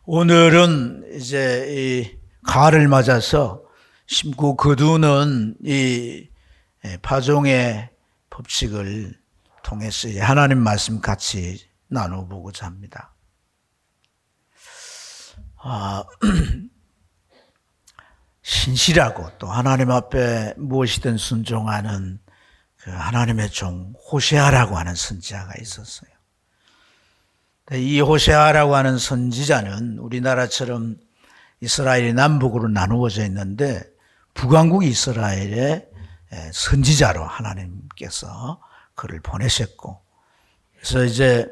오늘은 이제 이 가을을 맞아서 심고 거두는 이 파종의 법칙을 통해서 하나님 말씀 같이 나눠보고자 합니다. 신실하고 또 하나님 앞에 무엇이든 순종하는 그 하나님의 종 호세아라고 하는 선지자가 있었어요. 이 호세아라고 하는 선지자는 우리나라처럼 이스라엘이 남북으로 나누어져 있는데 북왕국 이스라엘의 선지자로 하나님께서 그를 보내셨고, 그래서 이제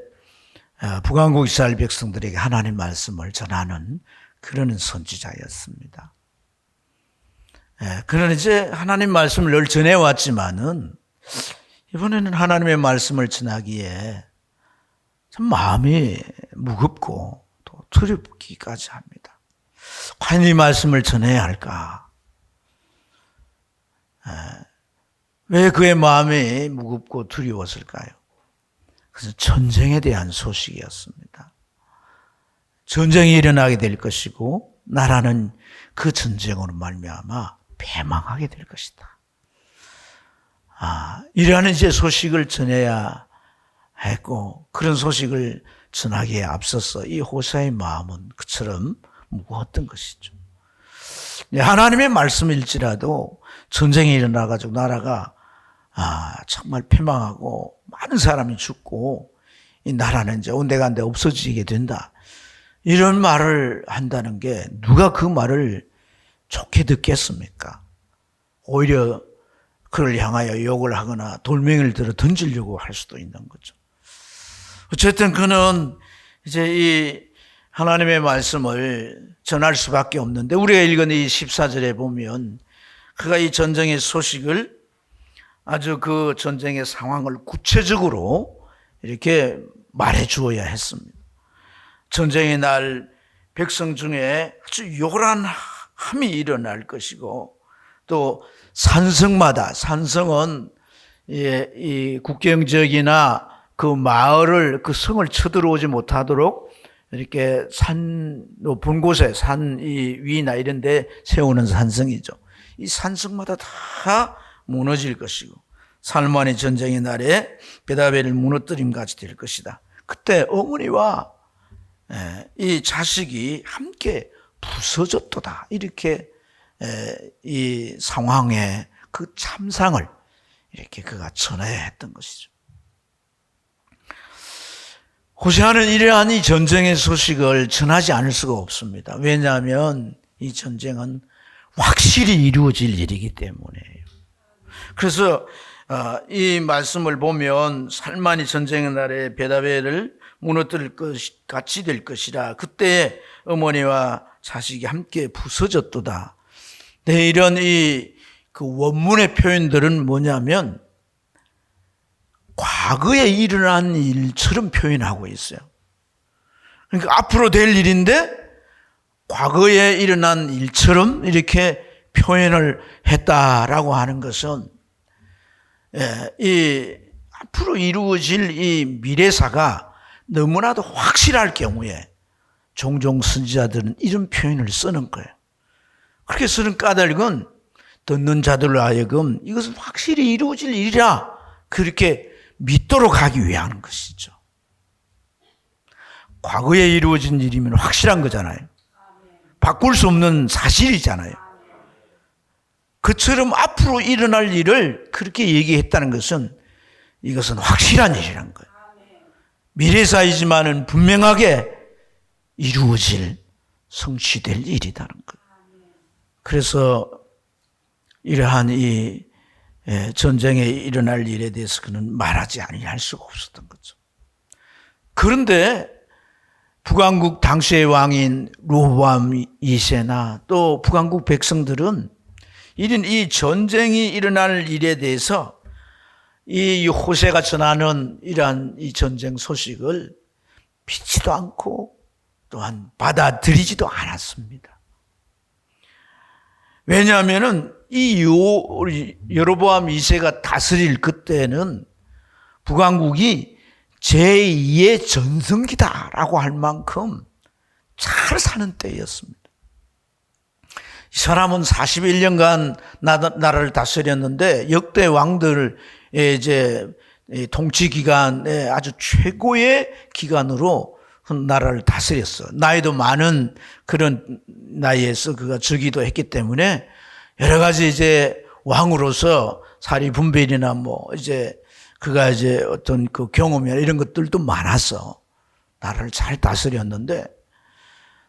북왕국 이스라엘 백성들에게 하나님 말씀을 전하는 그런 선지자였습니다. 그는 이제 하나님 말씀을 늘 전해왔지만은 이번에는 하나님의 말씀을 전하기에 참 마음이 무겁고 또 두렵기까지 합니다. 과연 이 말씀을 전해야 할까? 왜 그의 마음이 무겁고 두려웠을까요? 그래서 전쟁에 대한 소식이었습니다. 전쟁이 일어나게 될 것이고 나라는 그 전쟁으로 말미암아 패망하게 될 것이다. 이러한 이제 소식을 전해야 했고, 그런 소식을 전하기에 앞서서 이 호세아의 마음은 그처럼 무거웠던 것이죠. 하나님의 말씀일지라도 전쟁이 일어나가지고 나라가 정말 패망하고 많은 사람이 죽고 이 나라는 이제 온데간데 없어지게 된다, 이런 말을 한다는 게 누가 그 말을 좋게 듣겠습니까? 오히려 그를 향하여 욕을 하거나 돌멩이를 들어 던지려고 할 수도 있는 거죠. 어쨌든 그는 이제 이 하나님의 말씀을 전할 수밖에 없는데, 우리가 읽은 이 14절에 보면 그가 이 전쟁의 소식을 아주 그 전쟁의 상황을 구체적으로 이렇게 말해 주어야 했습니다. 전쟁의 날 백성 중에 아주 요란함이 일어날 것이고, 또 산성마다, 산성은 이 국경지역이나 그 마을을, 그 성을 쳐들어오지 못하도록 이렇게 산 높은 곳에 산 이 위나 이런 데 세우는 산성이죠. 이 산성마다 다 무너질 것이고, 살만의 전쟁의 날에 베다벨을 무너뜨림 같이 될 것이다. 그때 어머니와 이 자식이 함께 부서졌도다, 이렇게 이 상황의 그 참상을 이렇게 그가 전해야 했던 것이죠. 호세아는 이러한 이 전쟁의 소식을 전하지 않을 수가 없습니다. 왜냐하면 이 전쟁은 확실히 이루어질 일이기 때문에요. 그래서 이 말씀을 보면 살만이 전쟁의 날에 베다벨을 무너뜨릴 것 같이 될 것이라, 그때 어머니와 자식이 함께 부서졌도다. 네, 이런 그 원문의 표현들은 뭐냐면 과거에 일어난 일처럼 표현하고 있어요. 그러니까 앞으로 될 일인데 과거에 일어난 일처럼 이렇게 표현을 했다라고 하는 것은 이 앞으로 이루어질 이 미래사가 너무나도 확실할 경우에 종종 선지자들은 이런 표현을 쓰는 거예요. 그렇게 쓰는 까닭은 듣는 자들로 하여금 이것은 확실히 이루어질 일이라 그렇게 믿도록 하기 위한 것이죠. 과거에 이루어진 일이면 확실한 거잖아요. 바꿀 수 없는 사실이잖아요. 그처럼 앞으로 일어날 일을 그렇게 얘기했다는 것은 이것은 확실한 일이란 거예요. 미래사이지만은 분명하게 이루어질, 성취될 일이라는 거예요. 그래서 이러한 이 전쟁에 일어날 일에 대해서 그는 말하지 아니할 수가 없었던 거죠. 그런데 북왕국 당시의 왕인 르호보암 2세나 또 북왕국 백성들은 이런 이 전쟁이 일어날 일에 대해서 이 호세가 전하는 이러한 이 전쟁 소식을 믿지도 않고 또한 받아들이지도 않았습니다. 왜냐하면은 이 여로보암 2세가 다스릴 그때는 북왕국이 제2의 전성기다라고 할 만큼 잘 사는 때였습니다. 이 사람은 41년간 나라를 다스렸는데 역대 왕들의 이제 통치 기간에 아주 최고의 기간으로 나라를 다스렸어. 나이도 많은 그런 나이에서 그가 즉위도 했기 때문에 여러 가지 이제 왕으로서 사리 분별이나 뭐 이제 그가 이제 어떤 그 경험이나 이런 것들도 많았어. 나라를 잘 다스렸는데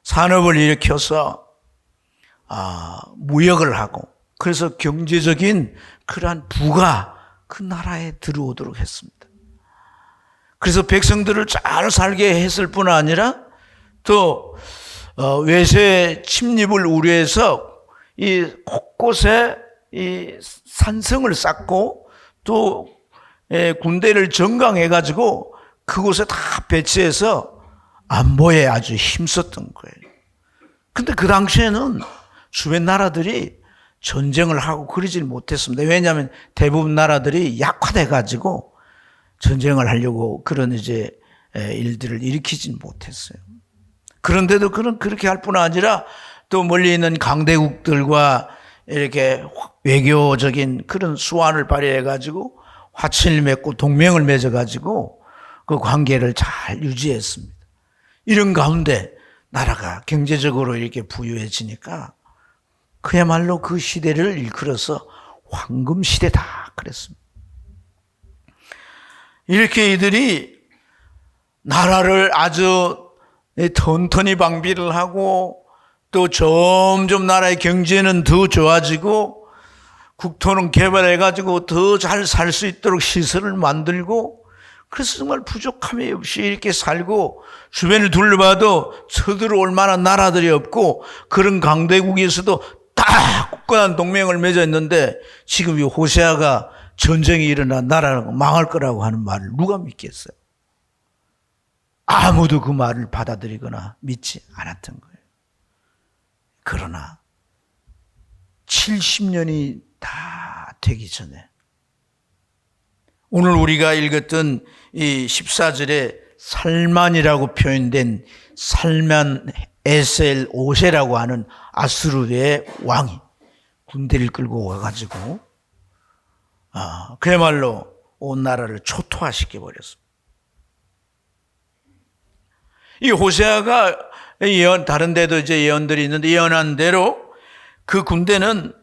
산업을 일으켜서 무역을 하고 그래서 경제적인 그러한 부가 그 나라에 들어오도록 했습니다. 그래서 백성들을 잘 살게 했을 뿐 아니라 또 외세 침입을 우려해서 이 곳곳에 이 산성을 쌓고 또 군대를 정강해 가지고 그곳에 다 배치해서 안보에 아주 힘썼던 거예요. 근데 그 당시에는 주변 나라들이 전쟁을 하고 그러질 못했습니다. 왜냐하면 대부분 나라들이 약화돼 가지고 전쟁을 하려고 그런 이제 일들을 일으키진 못했어요. 그런데도 그렇게 할 뿐 아니라 또 멀리 있는 강대국들과 이렇게 외교적인 그런 수완을 발휘해 가지고 화친을 맺고 동맹을 맺어 가지고 그 관계를 잘 유지했습니다. 이런 가운데 나라가 경제적으로 이렇게 부유해지니까 그야말로 그 시대를 일컬어서 황금 시대다 그랬습니다. 이렇게 이들이 나라를 아주 턴턴히 방비를 하고 또 점점 나라의 경제는 더 좋아지고 국토는 개발해가지고 더 잘 살 수 있도록 시설을 만들고 그래서 정말 부족함이 없이 이렇게 살고 주변을 둘러봐도 쳐들어올 만한 나라들이 없고 그런 강대국에서도 딱 굳건한 동맹을 맺었는데 지금 이 호세아가 전쟁이 일어나 나라가 망할 거라고 하는 말을 누가 믿겠어요? 아무도 그 말을 받아들이거나 믿지 않았던 거예요. 그러나 70년이 다 되기 전에 오늘 우리가 읽었던 이 14절에 살만이라고 표현된 살만 에셀 오세라고 하는 아수르의 왕이 군대를 끌고 와가지고 그야말로 온 나라를 초토화시켜 버렸습니다. 이 호세아가 다른 데도 이제 예언들이 있는데 예언한 대로 그 군대는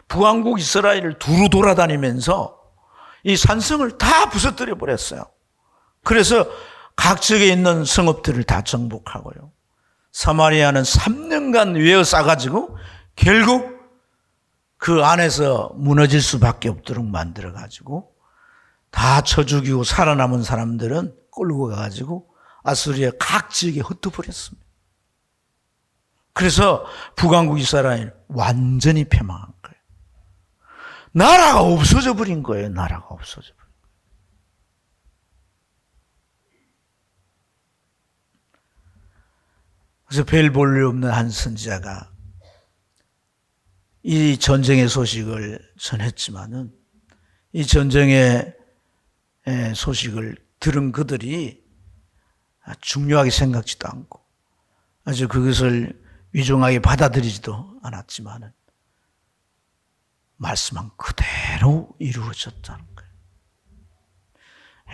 북왕국 이스라엘을 두루 돌아다니면서 이 산성을 다 부서뜨려 버렸어요. 그래서 각 지역에 있는 성읍들을 다 정복하고요. 사마리아는 3년간 외워싸가지고 결국 그 안에서 무너질 수밖에 없도록 만들어가지고 다 쳐 죽이고 살아남은 사람들은 끌고 가가지고 아수리아 각 지역에 흩어버렸습니다. 그래서 북왕국 이스라엘 완전히 패망한 거예요. 나라가 없어져 버린 거예요. 나라가 없어져 버린 거예요. 그래서 별 볼 일 없는 한 선지자가 이 전쟁의 소식을 전했지만은 이 전쟁의 소식을 들은 그들이 중요하게 생각지도 않고 아주 그것을 위중하게 받아들이지도 않았지만은 말씀한 그대로 이루어졌다는 거예요.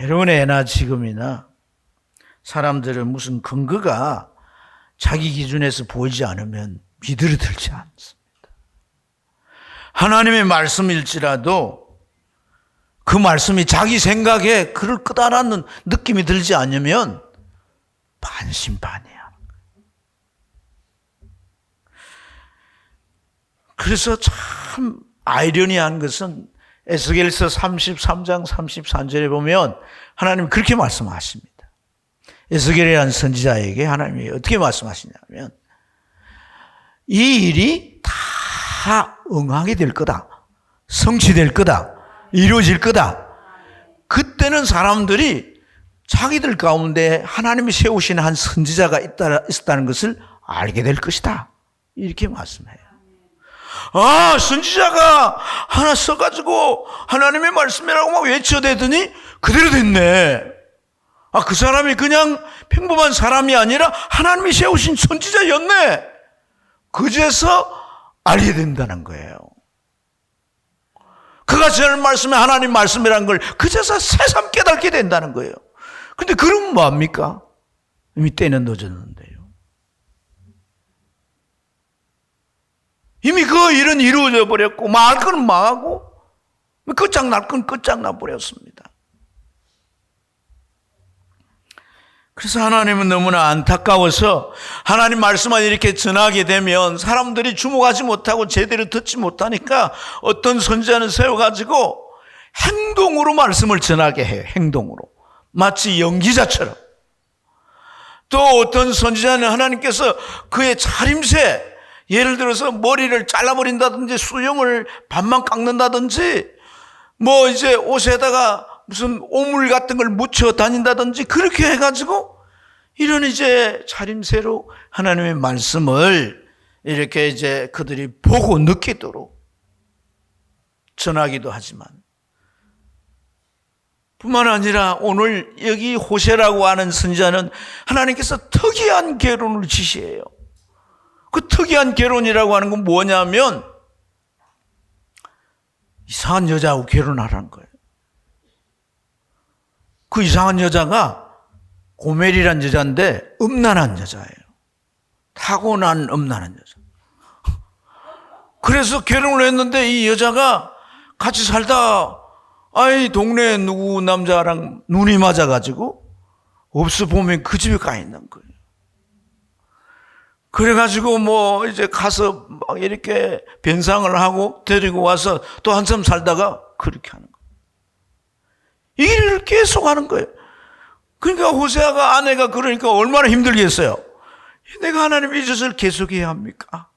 여러분의 애나 지금이나 사람들은 무슨 근거가 자기 기준에서 보이지 않으면 믿으려 들지 않습니다. 하나님의 말씀일지라도 그 말씀이 자기 생각에 그를 끄달았는 느낌이 들지 않으면 반신반의야. 그래서 참 아이러니한 것은 에스겔서 33장 34절에 보면 하나님이 그렇게 말씀하십니다. 에스겔이라는 선지자에게 하나님이 어떻게 말씀하시냐면 이 일이 다 응하게 될 거다. 성취될 거다. 이루어질 거다. 그때는 사람들이 자기들 가운데 하나님이 세우신 한 선지자가 있었다는 것을 알게 될 것이다. 이렇게 말씀해요. 선지자가 하나 써가지고 하나님의 말씀이라고 막 외쳐대더니 그대로 됐네. 그 사람이 그냥 평범한 사람이 아니라 하나님이 세우신 선지자였네. 그제서 알게 된다는 거예요. 그가 전한 말씀이 하나님 말씀이라는 걸 그제서 새삼 깨닫게 된다는 거예요. 근데 그러면 뭐합니까? 이미 때는 늦었는데요. 이미 그 일은 이루어져 버렸고 망할 건 망하고 끝장날 건 끝장나 버렸습니다. 그래서 하나님은 너무나 안타까워서 하나님 말씀만 이렇게 전하게 되면 사람들이 주목하지 못하고 제대로 듣지 못하니까 어떤 선지자는 세워가지고 행동으로 말씀을 전하게 해요. 행동으로. 마치 연기자처럼. 또 어떤 선지자는 하나님께서 그의 차림새, 예를 들어서 머리를 잘라버린다든지 수염을 반만 깎는다든지 뭐 이제 옷에다가 무슨 오물 같은 걸 묻혀 다닌다든지 그렇게 해가지고 이런 이제 차림새로 하나님의 말씀을 이렇게 이제 그들이 보고 느끼도록 전하기도 하지만 뿐만 아니라 오늘 여기 호세라고 하는 선지자는 하나님께서 특이한 결론을 지시해요. 그 특이한 결론이라고 하는 건 뭐냐면 이상한 여자하고 결혼하라는 거예요. 그 이상한 여자가 고멜이란 여자인데 음란한 여자예요. 타고난 음란한 여자. 그래서 결혼을 했는데 이 여자가 같이 살다 동네 누구 남자랑 눈이 맞아가지고 없어 보면 그 집에 가 있는 거예요. 그래가지고 뭐 이제 가서 막 이렇게 변상을 하고 데리고 와서 또 한참 살다가 그렇게 하는 거예요. 이 일을 계속 하는 거예요. 그러니까 호세아가 아내가 그러니까 얼마나 힘들겠어요. 내가 하나님의 이 짓을 계속해야 합니까?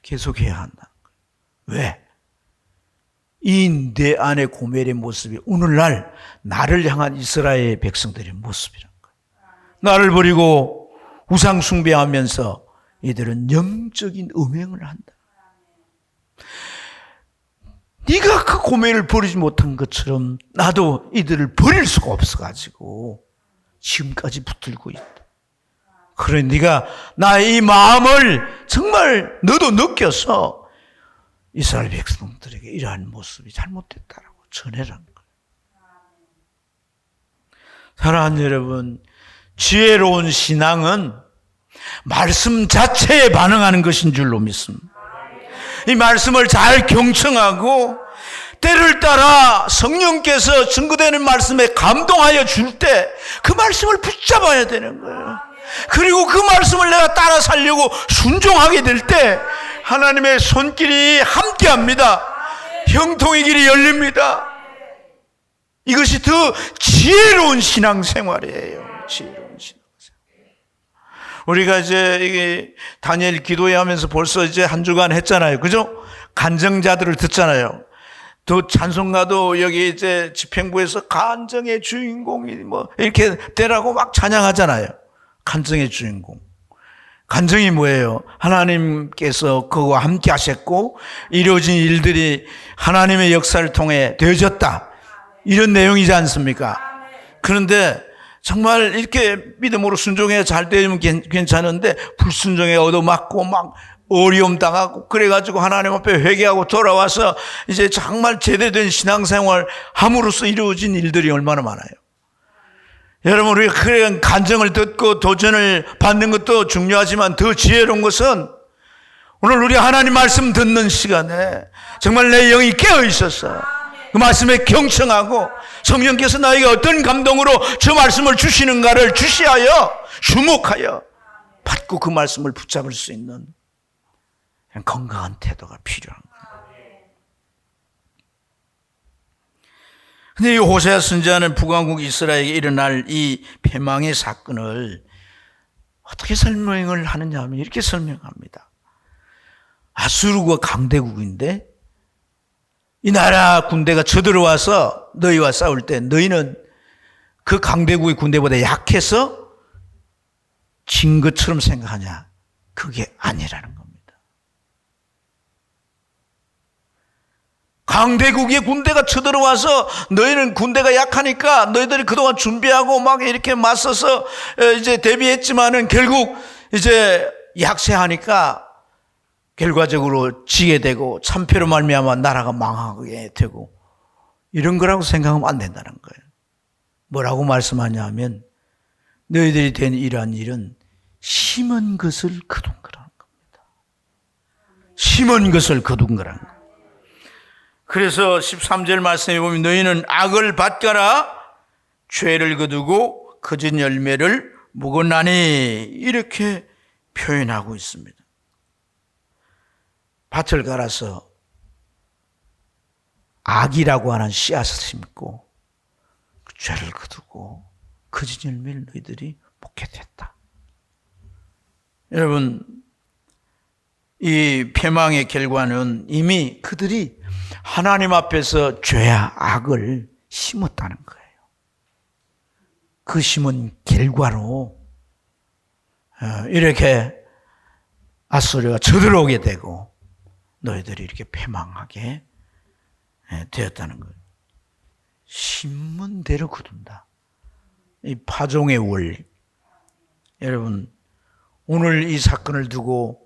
계속해야 한다. 왜? 이 내 아내 고멜의 모습이 오늘날 나를 향한 이스라엘 백성들의 모습이란 거예요. 나를 버리고 우상 숭배하면서 이들은 영적인 음행을 한다. 네가 그 고멜을 버리지 못한 것처럼 나도 이들을 버릴 수가 없어가지고 지금까지 붙들고 있다. 그래 네가 나의 이 마음을 정말 너도 느껴서 이스라엘 백성들에게 이러한 모습이 잘못됐다라고 전해라는 거예요. 사랑하는 여러분, 지혜로운 신앙은 말씀 자체에 반응하는 것인 줄로 믿습니다. 이 말씀을 잘 경청하고 때를 따라 성령께서 증거되는 말씀에 감동하여 줄 때 그 말씀을 붙잡아야 되는 거예요. 그리고 그 말씀을 내가 따라 살려고 순종하게 될 때 하나님의 손길이 함께합니다. 형통의 길이 열립니다. 이것이 더 지혜로운 신앙생활이에요. 지혜로운 신앙생활. 우리가 이제 이게 다니엘 기도회 하면서 벌써 이제 한 주간 했잖아요. 그죠? 간증자들을 듣잖아요. 또 찬송가도 여기 이제 집행부에서 간증의 주인공이 뭐 이렇게 되라고 막 찬양하잖아요. 간증의 주인공. 간증이 뭐예요? 하나님께서 그와 함께 하셨고 이루어진 일들이 하나님의 역사를 통해 되어졌다. 이런 내용이지 않습니까? 그런데 정말 이렇게 믿음으로 순종해야 잘 되면 괜찮은데 불순종에 얻어맞고 막 어려움 당하고 그래가지고 하나님 앞에 회개하고 돌아와서 이제 정말 제대로 된 신앙생활 함으로써 이루어진 일들이 얼마나 많아요. 여러분 우리가 그런 간증을 듣고 도전을 받는 것도 중요하지만 더 지혜로운 것은 오늘 우리 하나님 말씀 듣는 시간에 정말 내 영이 깨어 있어서 그 말씀에 경청하고 성령께서 나에게 어떤 감동으로 저 말씀을 주시는가를 주시하여 주목하여 받고 그 말씀을 붙잡을 수 있는 건강한 태도가 필요한 거예요. 근데 이 호세아 선지자는 북왕국 이스라엘에게 일어날 이 패망의 사건을 어떻게 설명을 하느냐 하면 이렇게 설명합니다. 아수르가 강대국인데 이 나라 군대가 쳐들어와서 너희와 싸울 때 너희는 그 강대국의 군대보다 약해서 진 것처럼 생각하냐? 그게 아니라는 겁니다. 강대국의 군대가 쳐들어와서 너희는 군대가 약하니까 너희들이 그동안 준비하고 막 이렇게 맞서서 이제 대비했지만은 결국 이제 약세하니까 결과적으로 지게 되고 참패로 말미암아 나라가 망하게 되고 이런 거라고 생각하면 안 된다는 거예요. 뭐라고 말씀하냐 하면 너희들이 된 이러한 일은 심은 것을 거둔 거라는 겁니다. 심은 것을 거둔 거라는 거예요. 그래서 13절 말씀에 보면 너희는 악을 밭가라 죄를 거두고 거짓 열매를 묵었나니 이렇게 표현하고 있습니다. 밭을 갈아서 악이라고 하는 씨앗을 심고 그 죄를 거두고 거짓 열매를 너희들이 묵게 됐다. 여러분, 이 패망의 결과는 이미 그들이 하나님 앞에서 죄와 악을 심었다는 거예요. 그 심은 결과로 이렇게 아수르가 쳐들어오게 되고 너희들이 이렇게 패망하게 되었다는 거예요. 심은 대로 거둔다. 이 파종의 원리. 여러분, 오늘 이 사건을 두고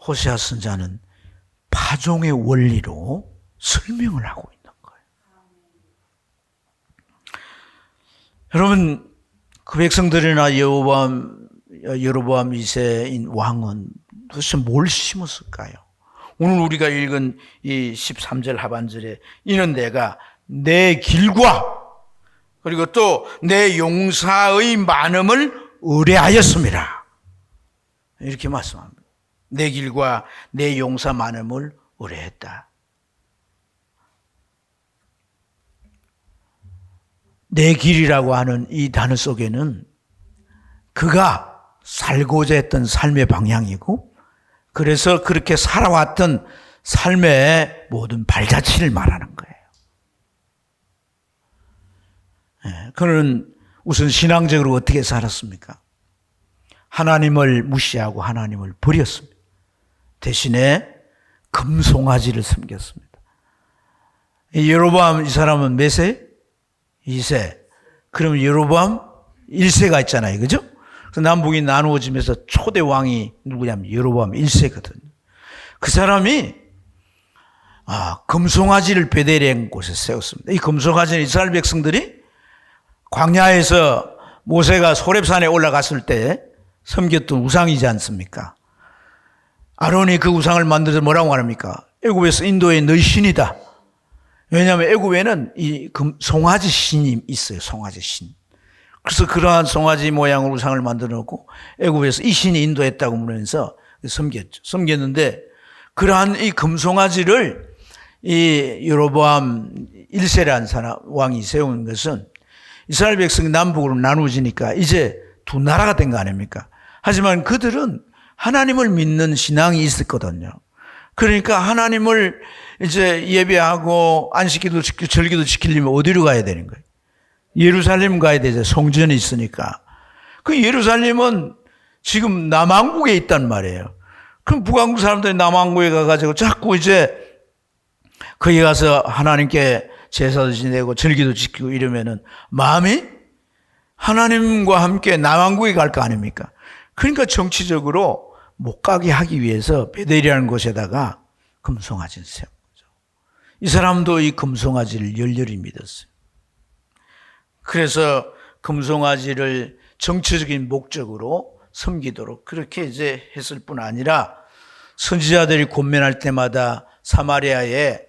호세아 선지자는 파종의 원리로 설명을 하고 있는 거예요. 여러분, 그 백성들이나 여로보암 2세인 왕은 도대체 뭘 심었을까요? 오늘 우리가 읽은 이 13절 하반절에 이는 내가 내 길과 그리고 또 내 용사의 많음을 의뢰하였습니다. 이렇게 말씀합니다. 내 길과 내 용사 많음을 의뢰했다. 내 길이라고 하는 이 단어 속에는 그가 살고자 했던 삶의 방향이고 그래서 그렇게 살아왔던 삶의 모든 발자취를 말하는 거예요. 그는 우선 신앙적으로 어떻게 살았습니까? 하나님을 무시하고 하나님을 버렸습니다. 대신에 금송아지를 섬겼습니다. 여로보암 이 사람은 몇 세? 2세. 그러면 여로보암 1세가 있잖아요. 그죠? 그래서 남북이 나누어지면서 초대 왕이 누구냐면 여로보암 1세거든요. 그 사람이 금송아지를 베들레헴 곳에 세웠습니다. 이 금송아지는 이스라엘 백성들이 광야에서 모세가 호렙산에 올라갔을 때 섬겼던 우상이지 않습니까? 아론이 그 우상을 만들어서 뭐라고 말합니까? 애굽에서 인도의 너희 신이다. 왜냐하면 애굽에는 이 송아지 신이 있어요. 송아지 신. 그래서 그러한 송아지 모양의 우상을 만들어 놓고 애굽에서 이 신이 인도했다고 그러면서 섬겼죠. 섬겼는데 그러한 이 금송아지를 이 여로보암 1세라는 사람 왕이 세운 것은 이스라엘 백성이 남북으로 나누어지니까 이제 두 나라가 된 거 아닙니까? 하지만 그들은 하나님을 믿는 신앙이 있었거든요. 그러니까 하나님을 이제 예배하고 안식기도 지키고 절기도 지키려면 어디로 가야 되는 거예요? 예루살렘 가야 되죠. 성전이 있으니까. 그 예루살렘은 지금 남왕국에 있단 말이에요. 그럼 북왕국 사람들이 남왕국에 가가지고 자꾸 이제 거기 가서 하나님께 제사도 지내고 절기도 지키고 이러면은 마음이 하나님과 함께 남왕국에 갈 거 아닙니까? 그러니까 정치적으로 못 가게 하기 위해서 베델이라는 곳에다가 금송아지를 세운 거죠. 이 사람도 이 금송아지를 열렬히 믿었어요. 그래서 금송아지를 정치적인 목적으로 섬기도록 그렇게 이제 했을 뿐 아니라 선지자들이 권면할 때마다 사마리아에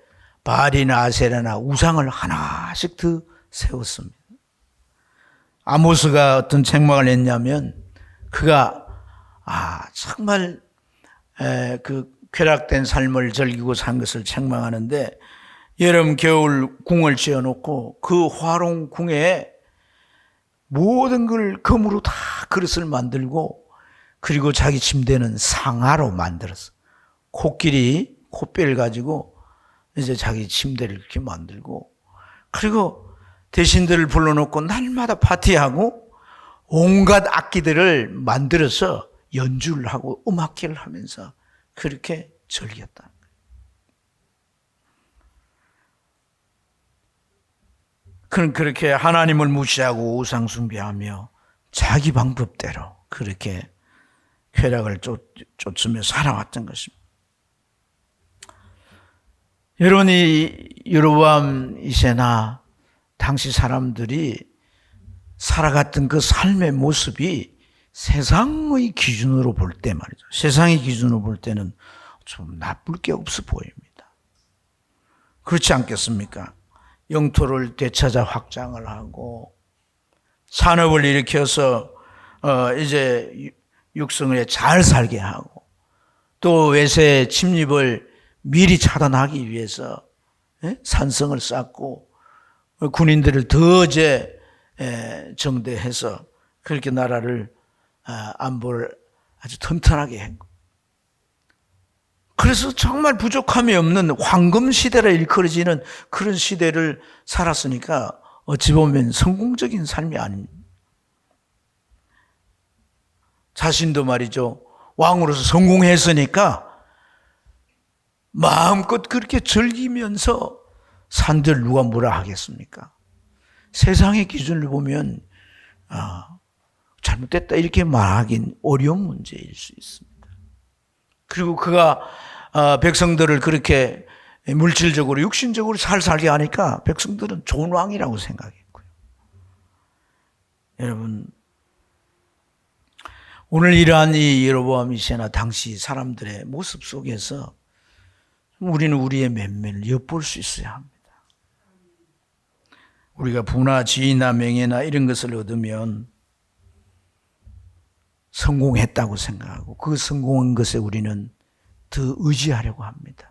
바알이나 아세라나 우상을 하나씩 더 세웠습니다. 아모스가 어떤 책망을 냈냐면 그가 정말 그 쾌락된 삶을 즐기고 산 것을 책망하는데 여름 겨울 궁을 지어놓고 그 화롱 궁에 모든 걸 금으로 다 그릇을 만들고 그리고 자기 침대는 상아로 만들었어. 코끼리 코뼈를 가지고 이제 자기 침대를 이렇게 만들고 그리고 대신들을 불러놓고 날마다 파티하고 온갖 악기들을 만들어서 연주를 하고 음악회를 하면서 그렇게 즐겼다는 거예요. 그렇게 하나님을 무시하고 우상 숭배하며 자기 방법대로 그렇게 쾌락을 쫓으며 살아왔던 것입니다. 여러분, 이 여로보암 2세나 당시 사람들이 살아갔던 그 삶의 모습이 세상의 기준으로 볼 때 말이죠. 세상의 기준으로 볼 때는 좀 나쁠 게 없어 보입니다. 그렇지 않겠습니까? 영토를 되찾아 확장을 하고 산업을 일으켜서 이제 육성에 잘 살게 하고 또 외세 침입을 미리 차단하기 위해서 산성을 쌓고 군인들을 더 정대해서 그렇게 나라를 안보를 아주 튼튼하게 했고, 그래서 정말 부족함이 없는 황금 시대라 일컬어지는 그런 시대를 살았으니까 어찌 보면 성공적인 삶이 아닙니다. 자신도 말이죠, 왕으로서 성공했으니까 마음껏 그렇게 즐기면서 산들 누가 뭐라 하겠습니까? 세상의 기준을 보면 잘못됐다 이렇게 말하긴 어려운 문제일 수 있습니다. 그리고 그가 백성들을 그렇게 물질적으로 육신적으로 잘 살게 하니까 백성들은 좋은 왕이라고 생각했고요. 여러분, 오늘 이러한 이 여로보암 2세나 당시 사람들의 모습 속에서 우리는 우리의 면면을 엿볼 수 있어야 합니다. 우리가 부나 지위나 명예나 이런 것을 얻으면 성공했다고 생각하고 그 성공한 것에 우리는 더 의지하려고 합니다.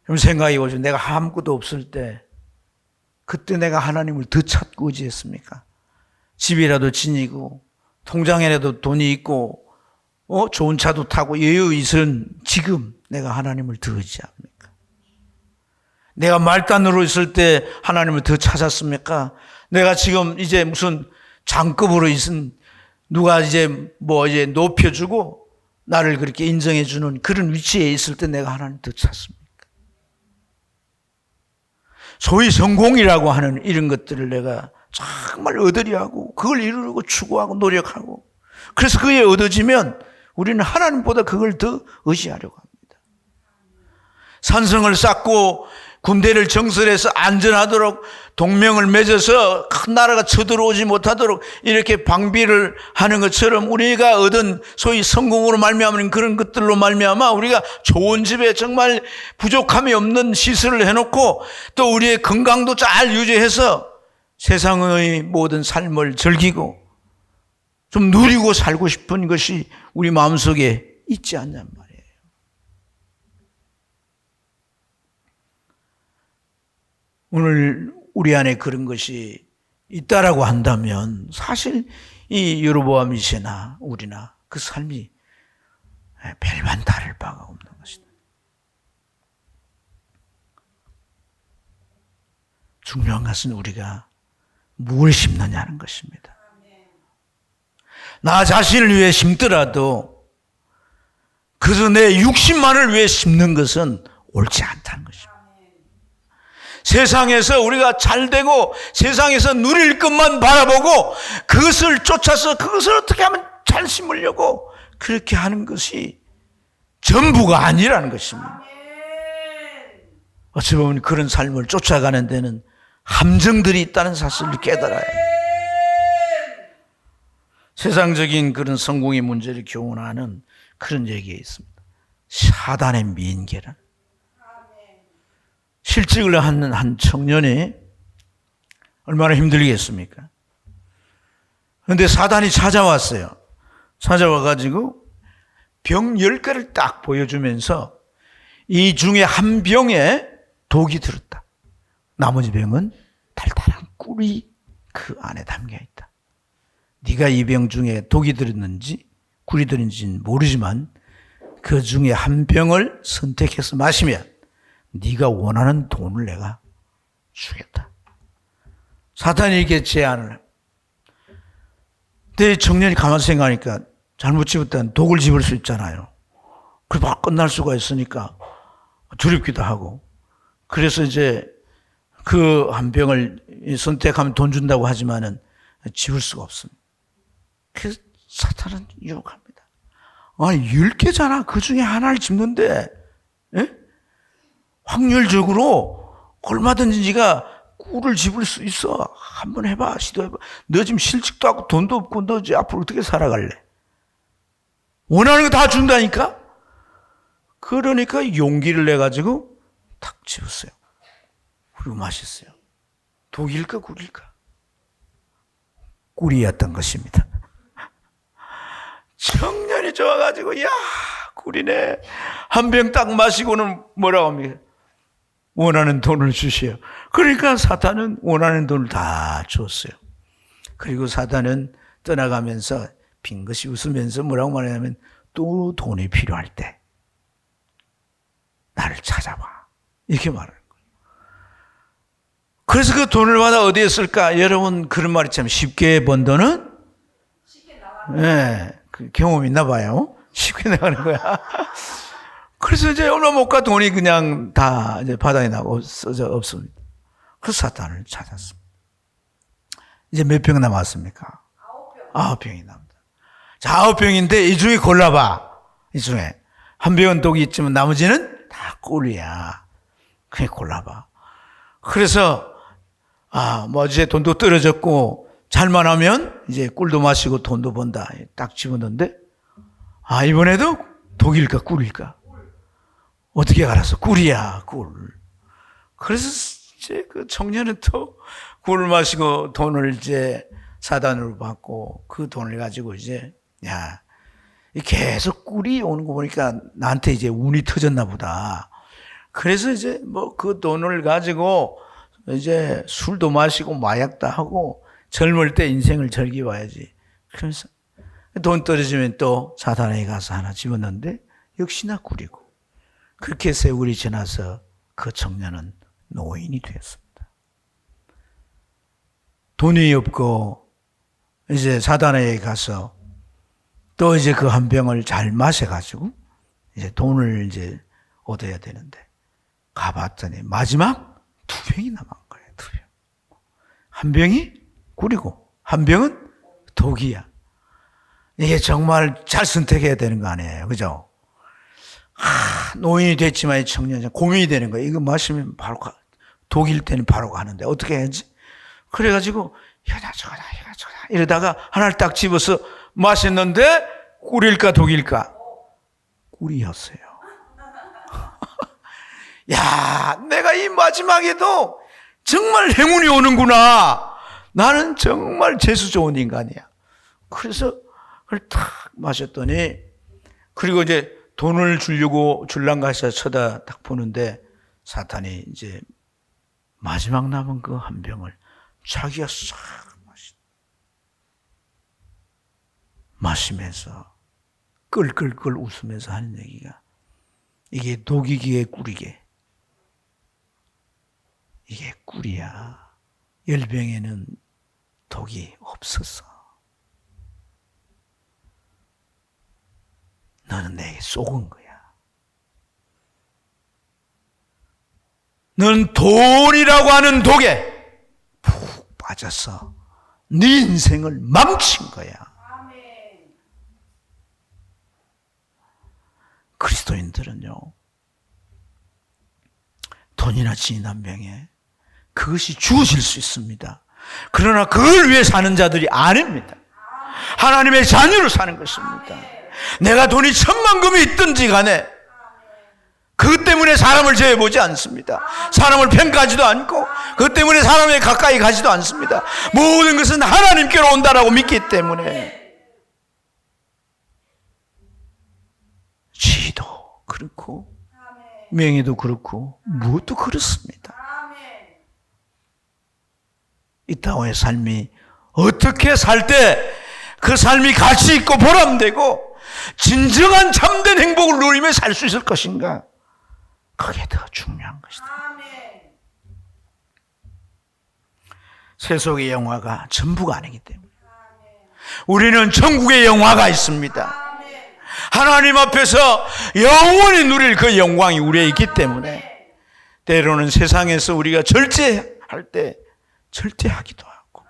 여러분, 생각해 보세요. 내가 아무것도 없을 때 그때 내가 하나님을 더 찾고 의지했습니까? 집이라도 지니고 통장에라도 돈이 있고 좋은 차도 타고 여유 있은 지금 내가 하나님을 더 의지합니까? 내가 말단으로 있을 때 하나님을 더 찾았습니까? 내가 지금 이제 무슨 장급으로 있은 누가 이제 높여주고 나를 그렇게 인정해주는 그런 위치에 있을 때 내가 하나님 더 찾습니까? 소위 성공이라고 하는 이런 것들을 내가 정말 얻으려 하고 그걸 이루려고 추구하고 노력하고, 그래서 그게 얻어지면 우리는 하나님보다 그걸 더 의지하려고 합니다. 산성을 쌓고 군대를 정설해서 안전하도록 동맹을 맺어서 큰 나라가 쳐들어오지 못하도록 이렇게 방비를 하는 것처럼 우리가 얻은 소위 성공으로 말미암은 그런 것들로 말미암아 우리가 좋은 집에 정말 부족함이 없는 시설을 해놓고 또 우리의 건강도 잘 유지해서 세상의 모든 삶을 즐기고 좀 누리고 살고 싶은 것이 우리 마음속에 있지 않냔 말이에요. 오늘 우리 안에 그런 것이 있다라고 한다면 사실 이 여로보암 2세나 우리나 그 삶이 별반 다를 바가 없는 것이다. 중요한 것은 우리가 무엇을 심느냐는 것입니다. 나 자신을 위해 심더라도 그저 내 육신만을 위해 심는 것은 옳지 않다는 것입니다. 세상에서 우리가 잘되고 세상에서 누릴 것만 바라보고 그것을 쫓아서 그것을 어떻게 하면 잘 심으려고 그렇게 하는 것이 전부가 아니라는 것입니다. 어찌 보면 그런 삶을 쫓아가는 데는 함정들이 있다는 사실을 깨달아야 해요. 세상적인 그런 성공의 문제를 교훈하는 그런 얘기가 있습니다. 사단의 미인계란. 실직을 하는 한 청년이 얼마나 힘들겠습니까? 그런데 사단이 찾아왔어요. 찾아와가지고 병 10개를 딱 보여주면서 이 중에 한 병에 독이 들었다. 나머지 병은 달달한 꿀이 그 안에 담겨있다. 네가 이 병 중에 독이 들었는지 꿀이 들었는지는 모르지만 그 중에 한 병을 선택해서 마시면 네가 원하는 돈을 내가 주겠다. 사탄이 이렇게 제안을 해요. 근데 청년이 가만히 생각하니까 잘못 집었다는 독을 집을 수 있잖아요. 그래서 막 끝날 수가 있으니까 두렵기도 하고, 그래서 이제 그 한 병을 선택하면 돈 준다고 하지만은 지울 수가 없습니다. 그래서 사탄은 유혹합니다. 아니 10개잖아. 그 중에 하나를 집는데 확률적으로 얼마든지 네가 꿀을 집을 수 있어. 한번 해봐. 시도해봐. 너 지금 실직도 하고 돈도 없고 너 이제 앞으로 어떻게 살아갈래? 원하는 거 다 준다니까? 그러니까 용기를 내가지고 탁 집었어요. 그리고 마셨어요. 독일까 꿀일까? 꿀이었던 것입니다. 청년이 좋아가지고 야 꿀이네. 한 병 딱 마시고는 뭐라고 합니까? 원하는 돈을 주시오. 그러니까 사탄은 원하는 돈을 다 줬어요. 그리고 사탄은 떠나가면서 빙긋이 웃으면서 뭐라고 말하냐면 또 돈이 필요할 때 나를 찾아봐. 이렇게 말하는 거예요. 그래서 그 돈을 받아 어디에 쓸까? 여러분 그런 말 있잖아요. 쉽게 번 돈은 그 경험 있나 봐요. 쉽게 나가는 거야. 그래서 이제 얼마 못 가 돈이 그냥 다 이제 바닥에 나고 써져 없습니다. 그래서 사탄을 찾았습니다. 이제 몇 병 남았습니까? 9병이 남다. 자, 9병인데 이 중에 골라봐. 이 중에 한 병은 독이 있지만 나머지는 다 꿀이야. 그냥 골라봐. 그래서 뭐 이제 돈도 떨어졌고 잘만 하면 이제 꿀도 마시고 돈도 번다. 딱 집었는데 이번에도 독일까 꿀일까? 어떻게 알았어? 꿀이야, 꿀. 그래서 이제 그 청년은 또 꿀을 마시고 돈을 이제 사단으로 받고 그 돈을 가지고 이제 계속 꿀이 오는 거 보니까 나한테 이제 운이 터졌나 보다. 그래서 이제 뭐 그 돈을 가지고 이제 술도 마시고 마약도 하고 젊을 때 인생을 즐겨봐야지. 그래서 돈 떨어지면 또 사단에 가서 하나 집었는데 역시나 꿀이고. 그렇게 세월이 지나서 그 청년은 노인이 되었습니다. 돈이 없고 이제 사단에 가서 또 이제 그 한 병을 잘 마셔가지고 이제 돈을 이제 얻어야 되는데 가봤더니 마지막 2병이 남은 거예요. 2병. 한 병이 꿀이고 한 병은 독이야. 이게 정말 잘 선택해야 되는 거 아니에요. 그죠? 노인이 됐지만 이 청년이 고민이 되는 거예요. 이거 마시면 바로 독일 때는 바로 가는데 어떻게 해야지? 그래가지고 이거다 저거다 이러다가 하나를 딱 집어서 마셨는데 꿀일까 독일까? 꿀이었어요. 야, 내가 이 마지막에도 정말 행운이 오는구나. 나는 정말 재수 좋은 인간이야. 그래서 그걸 탁 마셨더니 그리고 이제 돈을 주려고 줄랑가 해서 쳐다 딱 보는데 사탄이 이제 마지막 남은 그 한 병을 자기가 싹 마시면서 끌끌끌 웃으면서 하는 얘기가 이게 독이기에 꿀이게 이게 꿀이야. 10병에는 독이 없었어. 너는 내게 속은 거야. 너는 돈이라고 하는 독에 푹 빠져서 네 인생을 망친 거야. 그리스도인들은요, 돈이나 진한 병에 그것이 주어질 수 있습니다. 그러나 그걸 위해 사는 자들이 아닙니다. 하나님의 자녀로 사는 것입니다. 내가 돈이 10,000,000금이 있든지 간에 그것 때문에 사람을 제어해보지 않습니다. 사람을 평가하지도 않고 그것 때문에 사람에 가까이 가지도 않습니다. 모든 것은 하나님께로 온다라고 믿기 때문에 지위도 그렇고 명예도 그렇고 무엇도 그렇습니다. 이 땅의 삶이 어떻게 살 때 그 삶이 가치 있고 보람되고 진정한 참된 행복을 누리며 살 수 있을 것인가? 그게 더 중요한 것이다. 세속의 영화가 전부가 아니기 때문에 우리는 천국의 영화가 있습니다. 하나님 앞에서 영원히 누릴 그 영광이 우리에 있기 때문에 때로는 세상에서 우리가 절제 할 때 절제하기도 하고,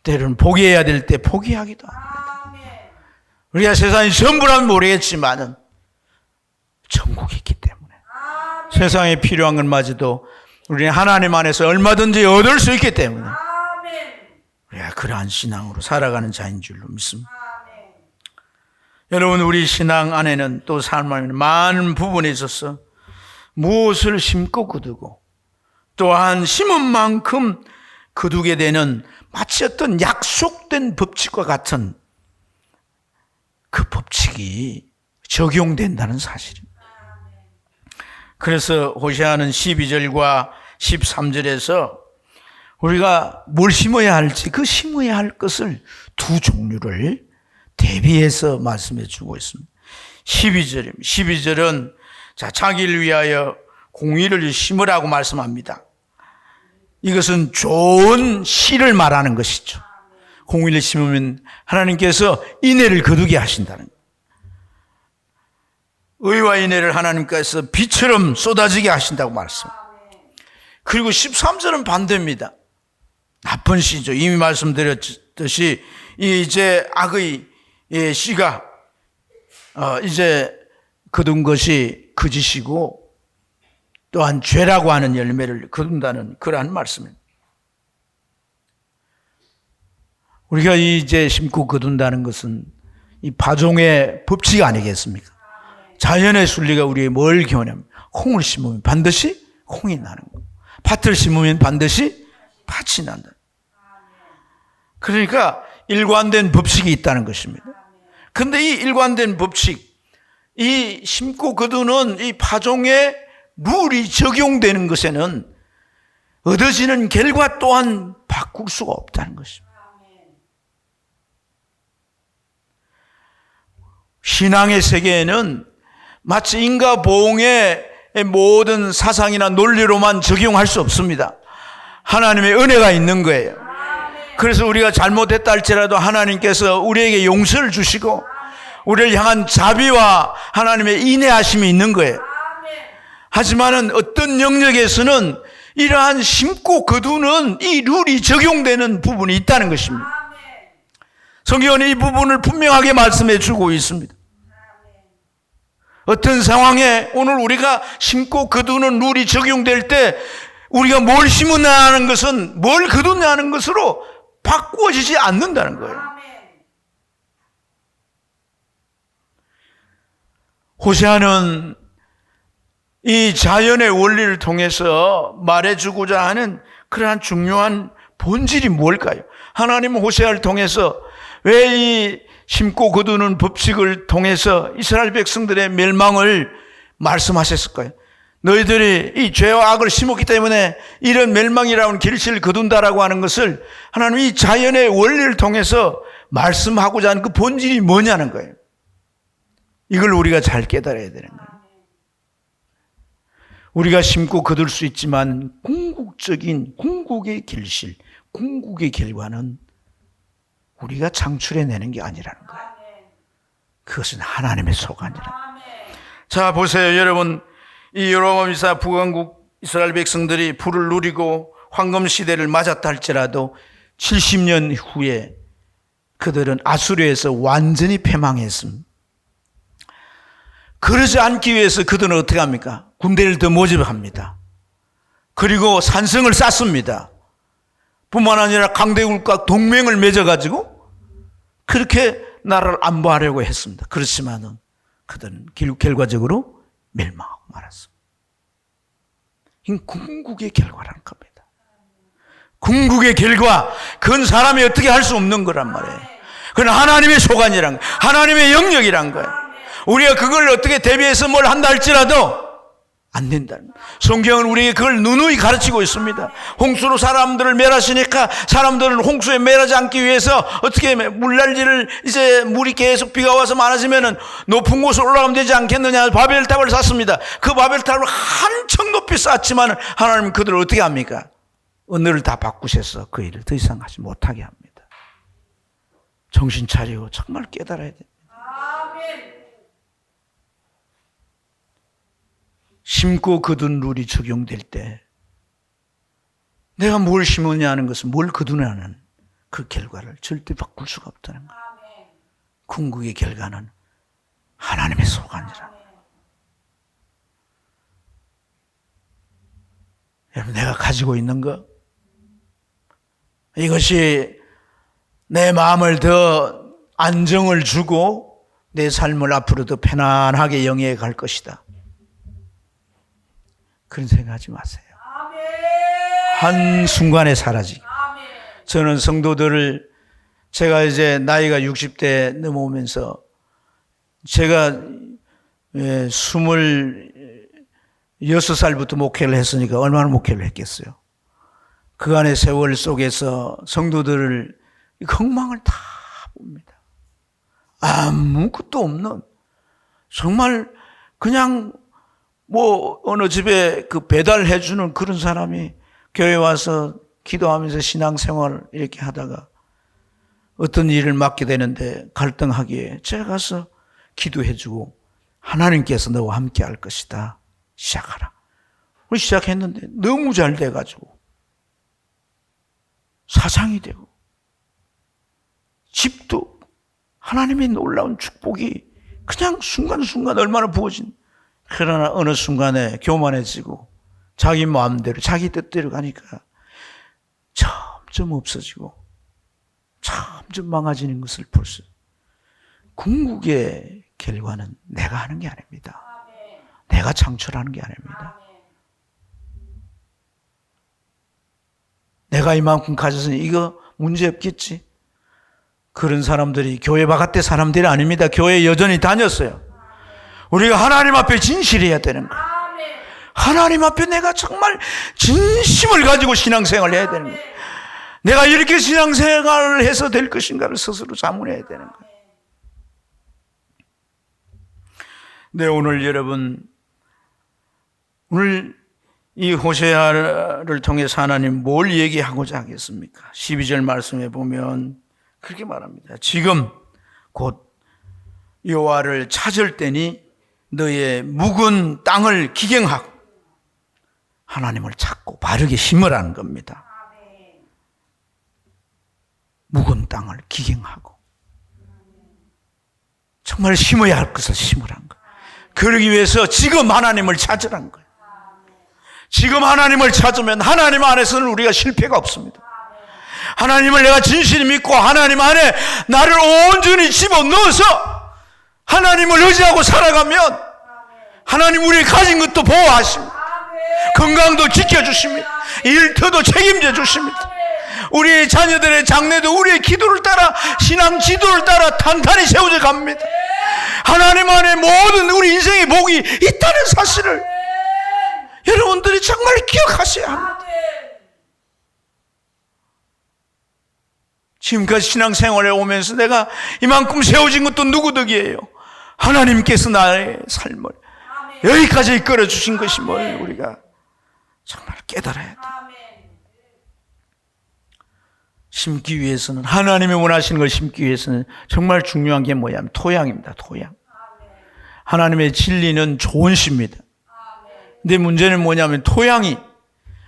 때로는 포기해야 될 때 포기하기도 합니다. 우리가 세상이 전부란 모르겠지만은 천국이 있기 때문에 세상에 필요한 것마저도 우리는 하나님 안에서 얼마든지 얻을 수 있기 때문에 우리가 그러한 신앙으로 살아가는 자인 줄로 믿습니다. 여러분, 우리 신앙 안에는 또 삶 안에 많은 부분에 있어서 무엇을 심고 거두고 또한 심은 만큼 거두게 되는 마치 어떤 약속된 법칙과 같은 그 법칙이 적용된다는 사실입니다. 그래서 호세아는 12절과 13절에서 우리가 뭘 심어야 할지 그 심어야 할 것을 두 종류를 대비해서 말씀해 주고 있습니다. 12절입니다. 12절은 자기를 위하여 공의를 심으라고 말씀합니다. 이것은 좋은 씨를 말하는 것이죠. 공의를 심으면 하나님께서 인애를 거두게 하신다는 거예요. 의와 인애를 하나님께서 비처럼 쏟아지게 하신다고 말씀합니다. 그리고 13절은 반대입니다. 나쁜 씨죠. 이미 말씀드렸듯이 이제 악의 씨가 이제 거둔 것이 거짓이고 또한 죄라고 하는 열매를 거둔다는 그러한 말씀입니다. 우리가 이제 심고 거둔다는 것은 이 파종의 법칙 아니겠습니까? 자연의 순리가 우리에게 뭘 교훈합니까? 콩을 심으면 반드시 콩이 나는 거. 팥을 심으면 반드시 팥이 난다. 그러니까 일관된 법칙이 있다는 것입니다. 그런데 이 일관된 법칙, 이 심고 거두는 이 파종의 룰이 적용되는 것에는 얻어지는 결과 또한 바꿀 수가 없다는 것입니다. 신앙의 세계에는 마치 인과보응의 모든 사상이나 논리로만 적용할 수 없습니다. 하나님의 은혜가 있는 거예요. 그래서 우리가 잘못했다 할지라도 하나님께서 우리에게 용서를 주시고 우리를 향한 자비와 하나님의 인내하심이 있는 거예요. 하지만은 어떤 영역에서는 이러한 심고 거두는 이 룰이 적용되는 부분이 있다는 것입니다. 성경은 이 부분을 분명하게 말씀해 주고 있습니다. 어떤 상황에 오늘 우리가 심고 거두는 룰이 적용될 때 우리가 뭘 심었냐는 것은 뭘 거두냐는 것으로 바꾸어지지 않는다는 거예요. 호세아는 이 자연의 원리를 통해서 말해주고자 하는 그러한 중요한 본질이 뭘까요? 하나님은 호세아를 통해서 왜 이 심고 거두는 법칙을 통해서 이스라엘 백성들의 멸망을 말씀하셨을까요? 너희들이 이 죄와 악을 심었기 때문에 이런 멸망이라는 길실을 거둔다라고 하는 것을 하나님 이 자연의 원리를 통해서 말씀하고자 하는 그 본질이 뭐냐는 거예요. 이걸 우리가 잘 깨달아야 되는 거예요. 우리가 심고 거둘 수 있지만 궁극적인 궁극의 길실, 궁극의 결과는 우리가 창출해내는 게 아니라는 거예요. 그것은 하나님의 소관이라. 자, 보세요. 여러분, 이 여로보암 북왕국 이스라엘 백성들이 불을 누리고 황금시대를 맞았다 할지라도 70년 후에 그들은 아수르에서 완전히 패망했습니다. 그러지 않기 위해서 그들은 어떻게 합니까? 군대를 더 모집합니다. 그리고 산성을 쌓습니다. 뿐만 아니라 강대국과 동맹을 맺어가지고 그렇게 나라를 안보하려고 했습니다. 그렇지만은 그들은 결과적으로 멸망하고 말았습니다. 이건 궁극의 결과라는 겁니다. 궁극의 결과, 그건 사람이 어떻게 할 수 없는 거란 말이에요. 그건 하나님의 소관이란 거예요. 하나님의 영역이란 거예요. 우리가 그걸 어떻게 대비해서 뭘 한다 할지라도 안 된다는 거예요. 성경은 우리에게 그걸 누누이 가르치고 있습니다. 홍수로 사람들을 멸하시니까 사람들은 홍수에 멸하지 않기 위해서 어떻게 물난리를 이제 물이 계속 비가 와서 많아지면은 높은 곳으로 올라가면 되지 않겠느냐 바벨탑을 쌓습니다. 그 바벨탑을 한층 높이 쌓지만 하나님은 그들을 어떻게 합니까? 언어를 다 바꾸셔서 그 일을 더 이상 하지 못하게 합니다. 정신 차리고 정말 깨달아야 됩니다. 심고 거둔 룰이 적용될 때 내가 뭘 심었냐는 것은 뭘 거두냐는 그 결과를 절대 바꿀 수가 없다는 거예요. 궁극의 결과는 하나님의 소관이라. 여러분, 내가 가지고 있는 것, 이것이 내 마음을 더 안정을 주고 내 삶을 앞으로 더 편안하게 영위해 갈 것이다. 그런 생각하지 마세요. 한순간에 사라지게. 저는 성도들을, 제가 이제 나이가 60대 넘어오면서 제가 26살부터 목회를 했으니까 얼마나 목회를 했겠어요. 그간의 세월 속에서 성도들을 엉망을 다 봅니다. 아무것도 없는, 정말 그냥 뭐 어느 집에 그 배달해 주는 그런 사람이 교회 와서 기도하면서 신앙생활 이렇게 하다가 어떤 일을 맡게 되는데 갈등하기에 제가 가서 기도해 주고 하나님께서 너와 함께 할 것이다. 시작하라. 우리 시작했는데 너무 잘 돼가지고 사장이 되고 집도 하나님의 놀라운 축복이 그냥 순간순간 얼마나 부어진. 그러나 어느 순간에 교만해지고 자기 마음대로 자기 뜻대로 가니까 점점 없어지고 점점 망가지는 것을 볼 수. 궁극의 결과는 내가 하는 게 아닙니다. 내가 창출하는 게 아닙니다. 내가 이만큼 가졌으니 이거 문제 없겠지. 그런 사람들이 교회 바깥의 사람들이 아닙니다. 교회 여전히 다녔어요. 우리가 하나님 앞에 진실해야 되는 거예요. 하나님 앞에 내가 정말 진심을 가지고 신앙생활을 해야 되는 거예요. 내가 이렇게 신앙생활을 해서 될 것인가를 스스로 자문해야 되는 거예요. 네, 오늘 여러분, 오늘 이 호세아를 통해서 하나님 뭘 얘기하고자 하겠습니까? 12절 말씀에 보면 그렇게 말합니다. 지금 곧 여호와를 찾을 때니 너의 묵은 땅을 기경하고, 하나님을 찾고 바르게 심으라는 겁니다. 묵은 땅을 기경하고 정말 심어야 할 것을 심으라는 거예요. 그러기 위해서 지금 하나님을 찾으라는 거예요. 지금 하나님을 찾으면 하나님 안에서는 우리가 실패가 없습니다. 하나님을 내가 진실히 믿고 하나님 안에 나를 온전히 집어넣어서 하나님을 의지하고 살아가면 하나님 우리 가진 것도 보호하십니다. 건강도 지켜주십니다. 일터도 책임져 주십니다. 우리 자녀들의 장래도 우리의 기도를 따라, 신앙 지도를 따라 탄탄히 세워져 갑니다. 하나님 안에 모든 우리 인생의 복이 있다는 사실을 여러분들이 정말 기억하셔야 합니다. 지금까지 신앙생활에 오면서 내가 이만큼 세워진 것도 누구 덕이에요? 하나님께서 나의 삶을 여기까지 이끌어 주신 것이 뭘 우리가 정말 깨달아야 돼요. 심기 위해서는, 하나님이 원하시는 걸 심기 위해서는 정말 중요한 게 뭐냐면 토양입니다. 토양. 하나님의 진리는 좋은 씨입니다. 근데 문제는 뭐냐면 토양이,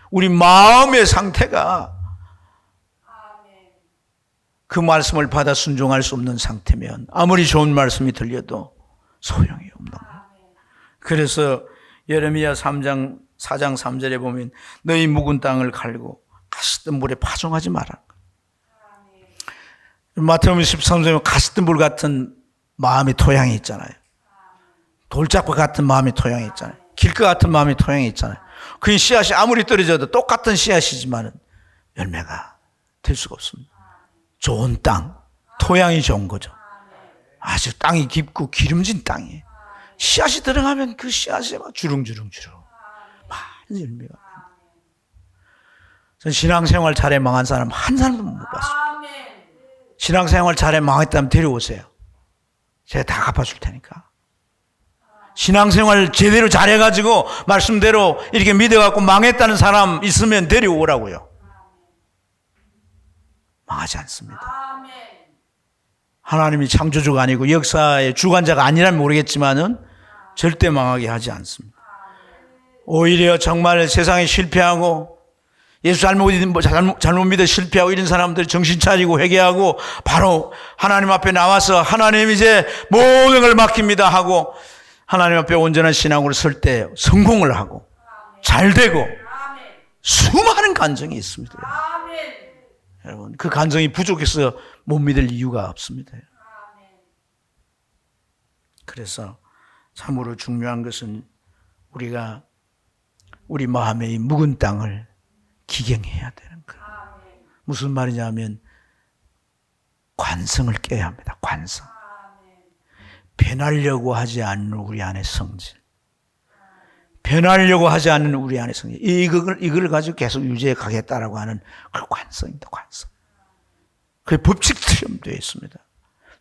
우리 마음의 상태가 그 말씀을 받아 순종할 수 없는 상태면 아무리 좋은 말씀이 들려도 소용이 없는 거예요. 그래서 예레미야 4장 3절에 보면 너희 묵은 땅을 갈고 가시던 물에 파종하지 마라. 마태복음 13장에 보면 가시던 물 같은 마음의 토양이 있잖아요. 돌짝과 같은 마음의 토양이 있잖아요. 길과 같은 마음의 토양이 있잖아요. 그 씨앗이 아무리 떨어져도 똑같은 씨앗이지만 열매가 될 수가 없습니다. 좋은 땅, 토양이 좋은 거죠. 아주 땅이 깊고 기름진 땅이에요. 씨앗이 들어가면 그 씨앗이 막 주릉주릉주릉 많은 열매가. 전 신앙생활 잘해 망한 사람 한 사람도 못 봤어요. 신앙생활 잘해 망했다면 데려오세요. 제가 다 갚아줄 테니까. 신앙생활 제대로 잘해가지고 말씀대로 이렇게 믿어갖고 망했다는 사람 있으면 데려오라고요. 망하지 않습니다. 하나님이 창조주가 아니고 역사의 주관자가 아니라면 모르겠지만은 절대 망하게 하지 않습니다. 오히려 정말 세상에 실패하고 예수 잘못 믿어 실패하고 이런 사람들이 정신 차리고 회개하고 바로 하나님 앞에 나와서 하나님 이제 모든 걸 맡깁니다 하고 하나님 앞에 온전한 신앙으로 설 때 성공을 하고 잘 되고 수많은 간증이 있습니다. 여러분, 그 간증이 부족해서 못 믿을 이유가 없습니다. 그래서 참으로 중요한 것은 우리가 우리 마음의 이 묵은 땅을 기경해야 되는 거예요. 무슨 말이냐면 관성을 깨야 합니다. 관성. 변하려고 하지 않는 우리 안의 성질. 변하려고 하지 않는 우리 안의 성질. 이걸 가지고 계속 유지해 가겠다라고 하는 그 관성입니다. 관성. 그게 법칙처럼 되어 있습니다.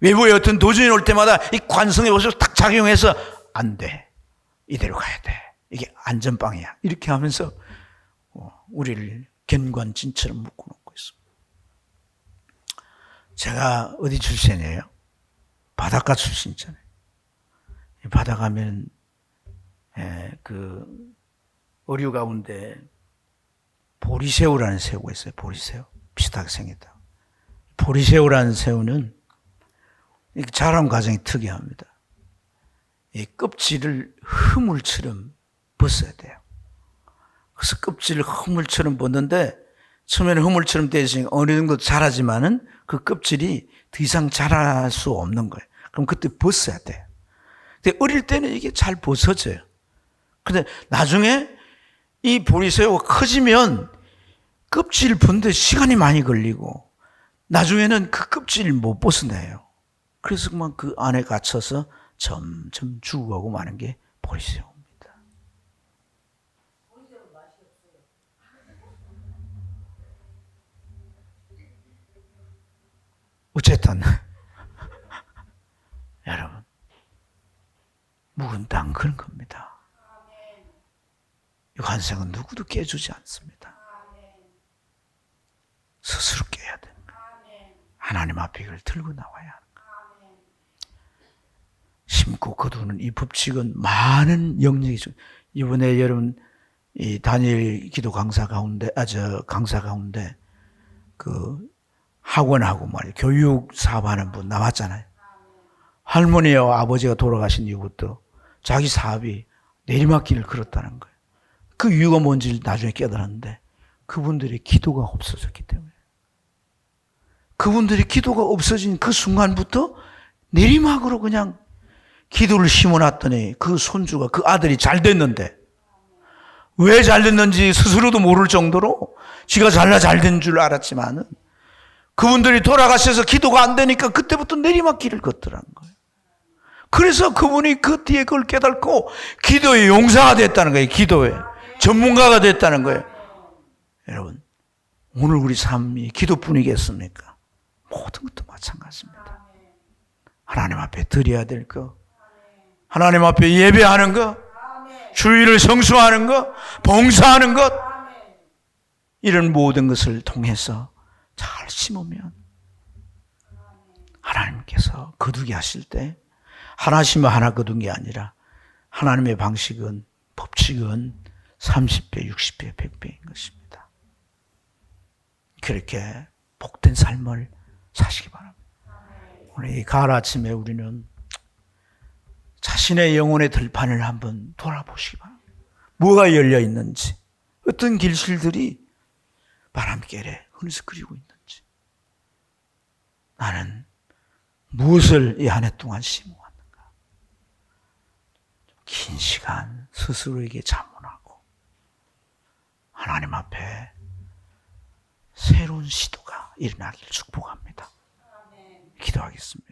외부의 어떤 도전이 올 때마다 이 관성의 모습을 딱 작용해서 안 돼. 이대로 가야 돼. 이게 안전빵이야. 이렇게 하면서 우리를 견관진처럼 묶어놓고 있습니다. 제가 어디 출신이에요? 바닷가 출신이잖아요. 바다 가면 그 어류 가운데 보리새우라는 새우가 있어요. 보리새우. 비슷하게 생겼다. 보리새우라는 새우는 자란 과정이 특이합니다. 이 껍질을 흐물처럼 벗어야 돼요. 그래서 껍질을 흐물처럼 벗는데 처음에는 흐물처럼 되어 있으니까 어느 정도 자라지만은 그 껍질이 더 이상 자랄 수 없는 거예요. 그럼 그때 벗어야 돼요. 근데 어릴 때는 이게 잘 벗어져요. 근데 나중에 이 보리새우가 커지면 껍질을 벗는데 시간이 많이 걸리고 나중에는 그 껍질을 못 벗어내요. 그래서 그만 그 안에 갇혀서 점점 죽어가고 마는 게 보리새우입니다. 어쨌든 여러분 묵은 땅 그런 겁니다. 이 관성은 누구도 깨주지 않습니다. 스스로 깨야 됩니다. 하나님 앞에 이걸 들고 나와야 하는 거예요. 심고 거두는 이 법칙은 많은 영역이 죠. 이번에 여러분 이 다니엘 기도 강사 가운데 강사 가운데 그 학원하고 말이에요. 교육 사업하는 분 나왔잖아요. 할머니와 아버지가 돌아가신 이후부터 자기 사업이 내리막길을 걸었다는 거예요. 그 이유가 뭔지 나중에 깨달았는데 그분들의 기도가 없어졌기 때문에. 그분들의 기도가 없어진 그 순간부터 내리막으로 그냥 기도를 심어놨더니 그 손주가 그 아들이 잘 됐는데 왜 잘 됐는지 스스로도 모를 정도로 지가 잘 된 줄 알았지만은 그분들이 돌아가셔서 기도가 안 되니까 그때부터 내리막길을 걷더라는 거예요. 그래서 그분이 그 뒤에 그걸 깨닫고 기도의 용사가 됐다는 거예요. 기도에 전문가가 됐다는 거예요. 여러분 오늘 우리 삶이 기도뿐이겠습니까? 모든 것도 마찬가지입니다. 하나님 앞에 드려야 될 거, 하나님 앞에 예배하는 거, 주의를 성수하는 것, 봉사하는 것, 이런 모든 것을 통해서 잘 심으면 하나님께서 거두게 하실 때 하나 심어 하나 거둔 게 아니라 하나님의 방식은 법칙은 30배, 60배, 100배인 것입니다. 그렇게 복된 삶을 사시기 바랍니다. 오늘 이 가을 아침에 우리는 자신의 영혼의 들판을 한번 돌아보시기 바랍니다. 뭐가 열려 있는지, 어떤 길실들이 바람결에 흐느적거리고 있는지, 나는 무엇을 이 한 해 동안 심어왔는가? 긴 시간 스스로에게 자문하고 하나님 앞에 새로운 시도가 일어나길 축복합니다. 기도하겠습니다.